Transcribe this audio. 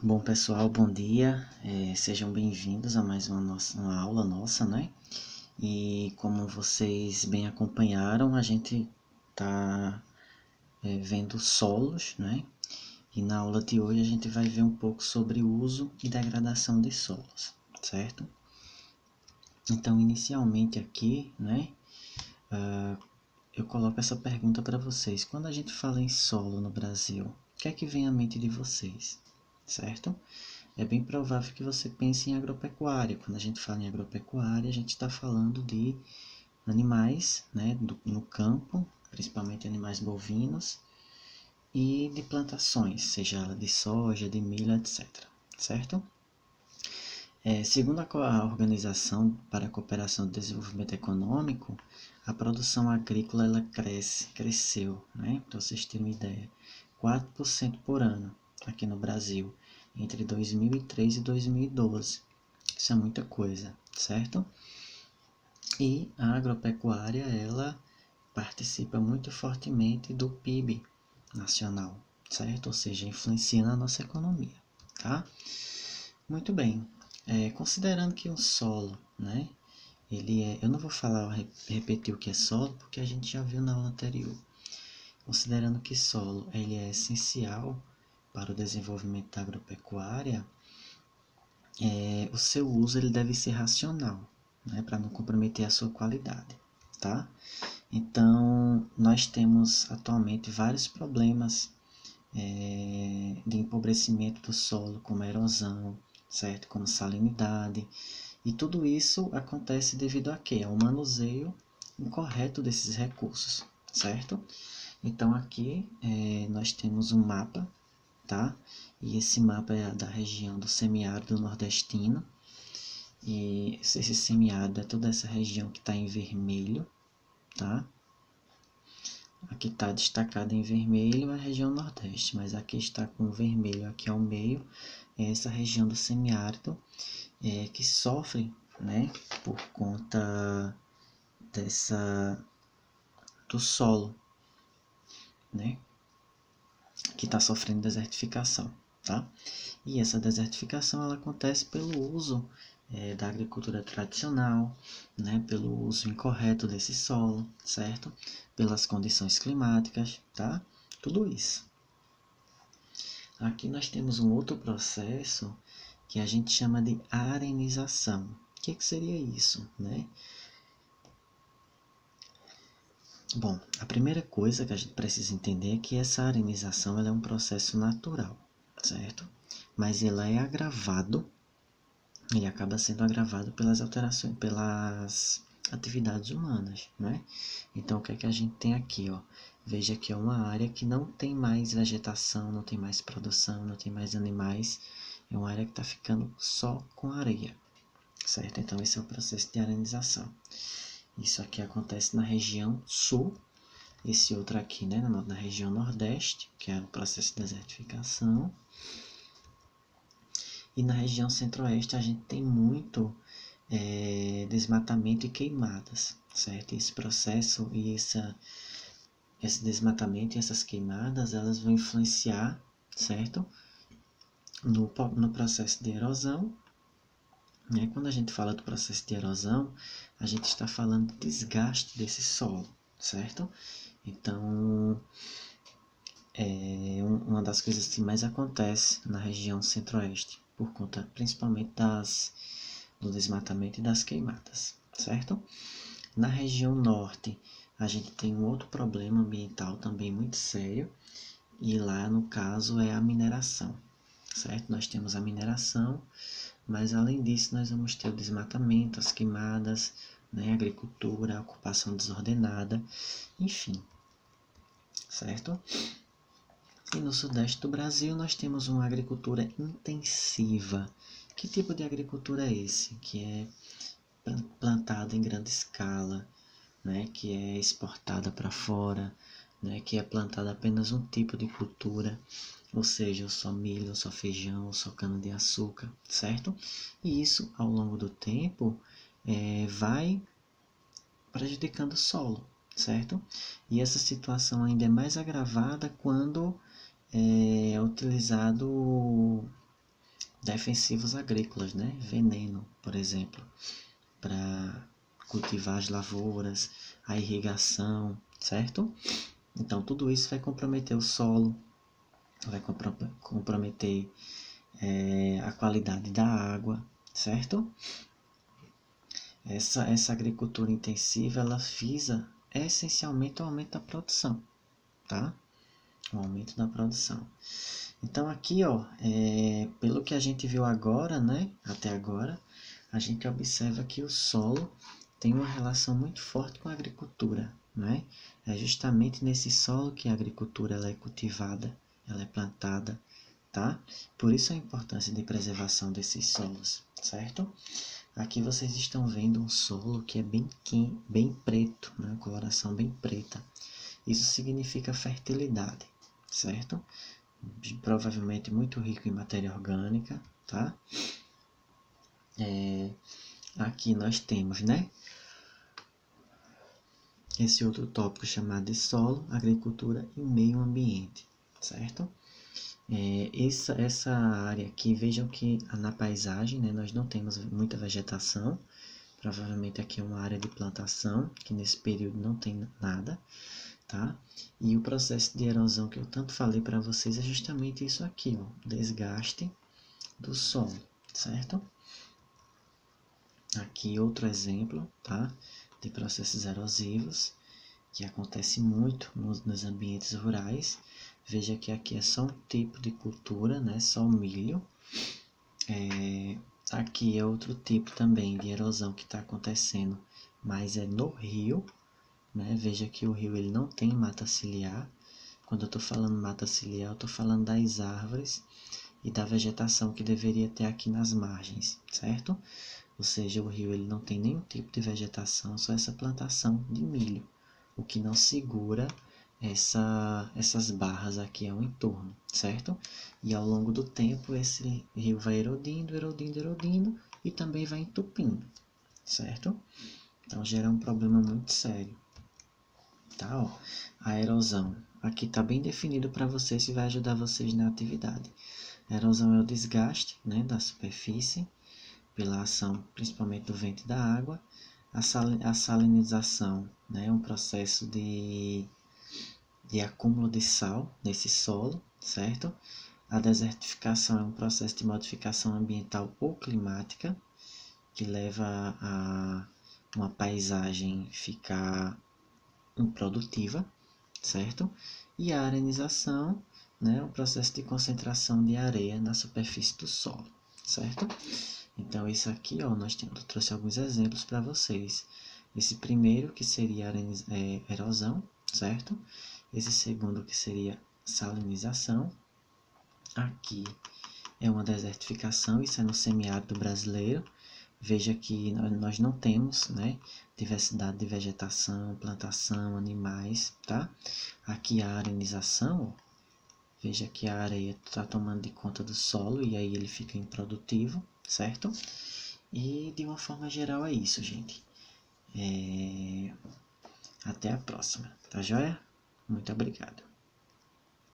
Bom, pessoal, bom dia. Sejam bem-vindos a mais uma aula nossa, né? E como vocês bem acompanharam, a gente está vendo solos, né? E na aula de hoje a gente vai ver um pouco sobre o uso e degradação de solos, certo? Então, inicialmente aqui, né? Eu coloco essa pergunta para vocês. Quando a gente fala em solo no Brasil, o que é que vem à mente de vocês, certo? É bem provável que você pense em agropecuária. Quando a gente fala em agropecuária, a gente está falando de animais, né, no campo, principalmente animais bovinos, e de plantações, seja ela de soja, de milho, etc. Certo? Segundo a Organização para a Cooperação e Desenvolvimento Econômico, a produção agrícola ela cresceu, né, para vocês terem uma ideia, 4% por ano aqui no Brasil, entre 2003 e 2012. Isso é muita coisa, certo? E a agropecuária, ela participa muito fortemente do PIB nacional, certo? Ou seja, influencia na nossa economia, tá? Muito bem. Considerando que o solo, né? Eu não vou repetir o que é solo, porque a gente já viu na aula anterior. Considerando que solo ele é essencial para o desenvolvimento da agropecuária, o seu uso ele deve ser racional, né, para não comprometer a sua qualidade, tá? Então, nós temos atualmente vários problemas de empobrecimento do solo, como a erosão, certo? Como salinidade, e tudo isso acontece devido a quê? Ao manuseio incorreto desses recursos, certo? Então, aqui nós temos um mapa, tá? E esse mapa é da região do semiárido nordestino. E esse semiárido é toda essa região que está em vermelho, tá? Aqui está destacada em vermelho a região nordeste, mas aqui está com vermelho aqui ao meio, essa região do semiárido que sofre, né, por conta do solo, né, que está sofrendo desertificação, tá? E essa desertificação ela acontece pelo uso da agricultura tradicional, né, pelo uso incorreto desse solo, certo? Pelas condições climáticas, tá? Tudo isso. Aqui nós temos um outro processo que a gente chama de arenização. O que seria isso, né? Bom, a primeira coisa que a gente precisa entender é que essa arenização ela é um processo natural, certo? Mas ela é agravado, ele acaba sendo agravado pelas alterações, pelas atividades humanas, né? Então, o que é que a gente tem aqui, ó? Veja que é uma área que não tem mais vegetação, não tem mais produção, não tem mais animais, é uma área que está ficando só com areia, certo? Então, esse é o processo de arenização. Isso aqui acontece na região sul, esse outro aqui, né, na região nordeste, que é o processo de desertificação. E na região centro-oeste a gente tem muito desmatamento e queimadas, certo? Esse processo e esse desmatamento e essas queimadas, elas vão influenciar, certo? No processo de erosão. Quando a gente fala do processo de erosão, a gente está falando de desgaste desse solo, certo? Então, uma das coisas que mais acontece na região centro-oeste, por conta principalmente do desmatamento e das queimadas, certo? Na região norte, a gente tem um outro problema ambiental também muito sério, e lá, no caso, é a mineração, certo? Nós temos a mineração, mas além disso, nós vamos ter o desmatamento, as queimadas, né, a agricultura, a ocupação desordenada, enfim, certo? E no sudeste do Brasil nós temos uma agricultura intensiva. Que tipo de agricultura é esse? Que é plantada em grande escala, né? Que é exportada para fora, né? Que é plantada apenas um tipo de cultura, ou seja, só milho, só feijão, só cana-de-açúcar, certo? E isso, ao longo do tempo, vai prejudicando o solo, certo? E essa situação ainda é mais agravada quando é utilizado defensivos agrícolas, né? Veneno, por exemplo, para cultivar as lavouras, a irrigação, certo? Então, tudo isso vai comprometer o solo, vai comprometer a qualidade da água, certo? Essa agricultura intensiva, ela visa essencialmente o aumento da produção, tá? O aumento da produção. Então aqui, ó, pelo que a gente viu agora, né, até agora, a gente observa que o solo tem uma relação muito forte com a agricultura, né? É justamente nesse solo que a agricultura ela é cultivada, ela é plantada, tá? Por isso a importância de preservação desses solos, certo? Aqui vocês estão vendo um solo que é bem preto, né? Coloração bem preta. Isso significa fertilidade, certo? Provavelmente muito rico em matéria orgânica, tá? Aqui nós temos, né? Esse outro tópico chamado de solo, agricultura e meio ambiente, certo? Essa área aqui, vejam que na paisagem, né, nós não temos muita vegetação. Provavelmente aqui é uma área de plantação, que nesse período não tem nada, tá? E o processo de erosão que eu tanto falei para vocês é justamente isso aqui, ó, desgaste do solo, certo? Aqui outro exemplo, tá? De processos erosivos, que acontece muito nos ambientes rurais. Veja que aqui é só um tipo de cultura, né? Só o milho. Aqui é outro tipo também de erosão que está acontecendo, mas é no rio, né? Veja que o rio ele não tem mata ciliar. Quando eu estou falando mata ciliar, eu estou falando das árvores e da vegetação que deveria ter aqui nas margens, certo? Ou seja, o rio ele não tem nenhum tipo de vegetação, só essa plantação de milho, o que não segura essas barras aqui ao entorno, certo? E ao longo do tempo esse rio vai erodindo, erodindo, erodindo e também vai entupindo, certo? Então gera um problema muito sério, tá? Ó, a erosão aqui está bem definido para vocês e vai ajudar vocês na atividade. A erosão é o desgaste, né, da superfície pela ação principalmente do vento e da água. A salinização, né, é um processo de acúmulo de sal nesse solo, certo? A desertificação é um processo de modificação ambiental ou climática que leva a uma paisagem ficar improdutiva, certo? E a arenização, né, é um processo de concentração de areia na superfície do solo, certo? Então, isso aqui, ó, eu trouxe alguns exemplos para vocês. Esse primeiro, que seria erosão, certo? Esse segundo, que seria salinização. Aqui é uma desertificação, isso é no semiárido brasileiro. Veja que nós não temos, né, diversidade de vegetação, plantação, animais, tá? Aqui a arenização, ó, veja que a areia está tomando de conta do solo e aí ele fica improdutivo, certo? E de uma forma geral é isso, gente. Até a próxima, tá joia? Muito obrigado.